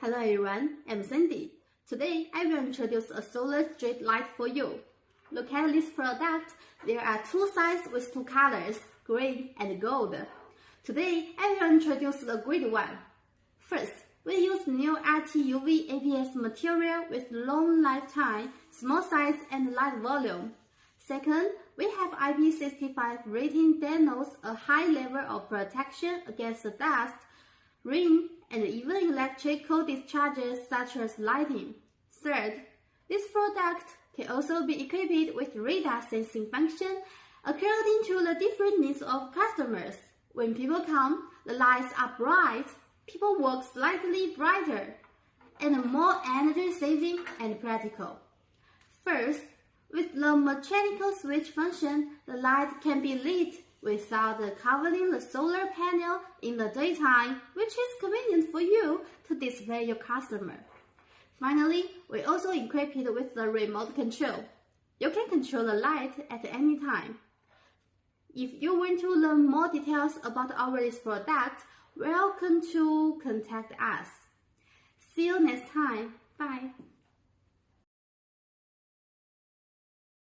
Hello everyone, I'm Cindy. Today I will introduce a solar street light for you. Look at this product. There are two sides with two colors, green and gold. Today I will introduce the green one. First, we use new RT-UV ABS material with long lifetime, small size and light volume. Second, we have IP65 rating that denotes a high level of protection against dust, rain, and even electrical discharges such as lighting. Third, this product can also be equipped with radar sensing function according to the different needs of customers. When people come, the lights are bright, people walk slightly brighter, and more energy saving and practical. First, with the mechanical switch function, the light can be lit without covering the solar panel in the daytime, which is convenient for you to display your customer. Finally, we also equip it with the remote control. You can control the light at any time. If you want to learn more details about our product, welcome to contact us.